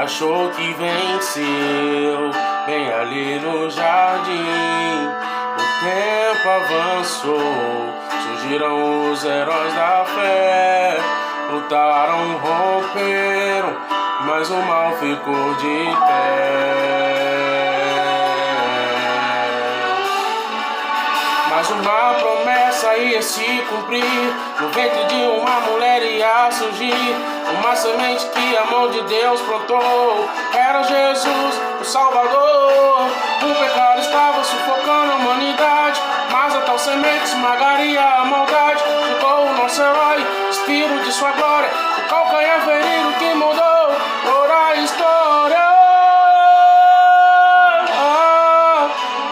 achou que venceu, bem ali no jardim. O tempo avançou, surgiram os heróis da fé, lutaram, romperam, mas o mal ficou de pé. Mas uma promessa ia se cumprir, no ventre de uma mulher ia surgir uma semente que a mão de Deus plantou. Era Jesus, o Salvador. O pecado estava sufocando a humanidade, mas a tal semente esmagaria a maldade. Chegou o nosso herói, Espírito de sua glória, o calcanhar ferido que mudou toda a história.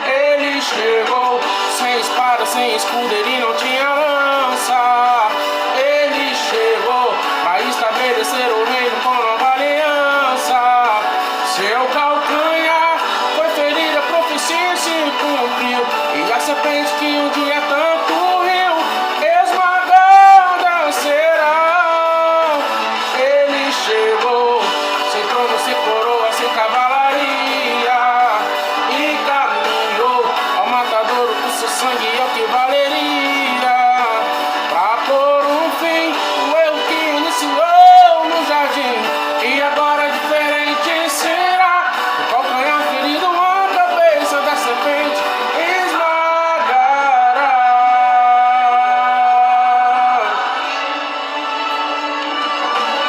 Ele chegou sem espada, sem escudo, ele não tinha lança. Ele chegou para estabelecer o reino com nova aliança. Seu calcanhar foi ferido, a profecia se cumpriu, e a serpente que um dia tanto riu, esmagada será. Ele chegou sem trono, sem coroa, sem cavalaria, e caminhou ao matadouro, com seu sangue é o que valeria, pra pôr um fim o erro que iniciou no jardim. E agora diferente será, o calcanhar ferido, a cabeça da serpente esmagará.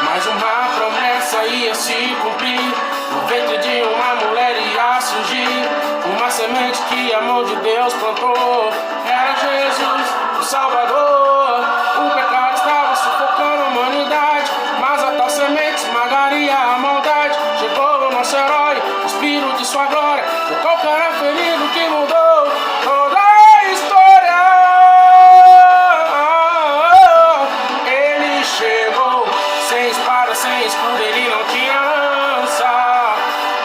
Mas uma promessa ia se cumprir, no ventre de uma mulher ia surgir uma semente que a mão de Deus plantou. Era Jesus, o Salvador. O pecado estava sufocando a humanidade, mas a tal semente esmagaria a maldade. Chegou o nosso herói, o Espírito de sua glória, o calcanhar ferido que mudou toda a história. Ele chegou sem espada, sem escudo, ele não tinha lança.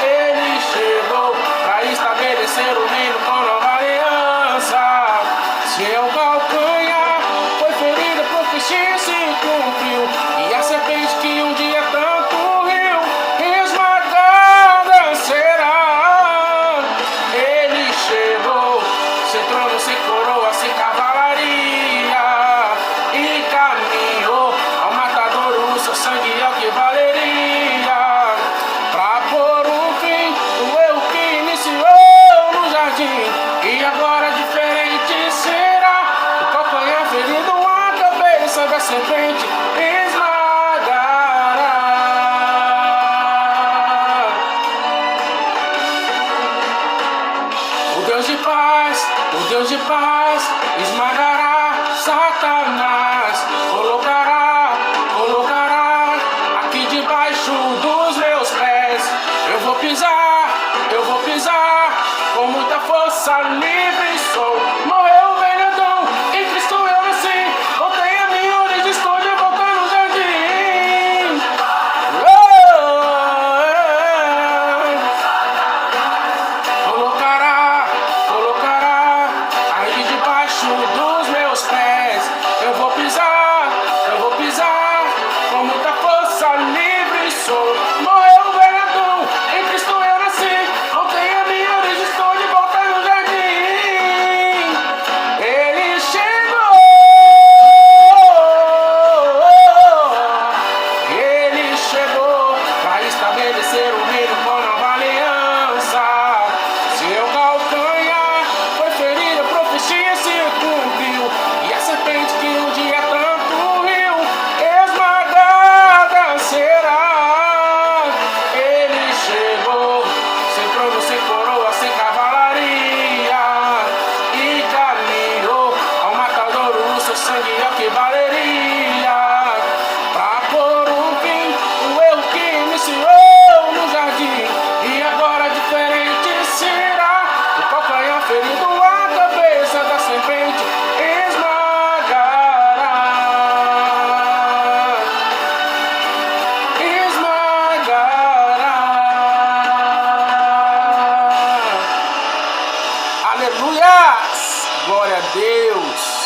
Ele chegou para estabelecer o reino com nova aliança. Seu calcanhar foi ferido, a profecia se cumpriu, e a serpente que um dia tanto riu, esmagada será. Ele chegou sem trono, sem coroa, sem cavalaria, e caminhou ao matadouro, o seu sangue é o que valeria, pra pôr um fim o erro que iniciou no jardim. E agora diferente será, o calcanhar ferido, a cabeça da serpente esmagará. O Deus de paz esmagará Satanás, colocará aqui debaixo dos meus pés. Eu vou pisar com muita força, livre sou. Morreu o velho Adão, em Cristo eu nasci, voltei a minha origem, estou de volta no jardim. Colocará aí debaixo dos meus pés. Eu vou pisar com muita força, livre sou. Morreu o velho Adão, em Cristo eu nasci, voltei a minha origem, estou de volta no jardim. Ele chegou, para estabelecer o reino com nova aliança. Seu calcanhar foi ferido, a profecia se cumpriu, e a serpente que um dia tanto riu, esmagada será. Ele chegou sem trono, sem coroa, sem cavalaria, e caminhou ao matadouro, o seu sangue é o que valeria, pra pôr um fim o erro que iniciou no jardim. E agora diferente será, o calcanhar ferido, a cabeça da serpente esmagará. Aleluia! Glória a Deus!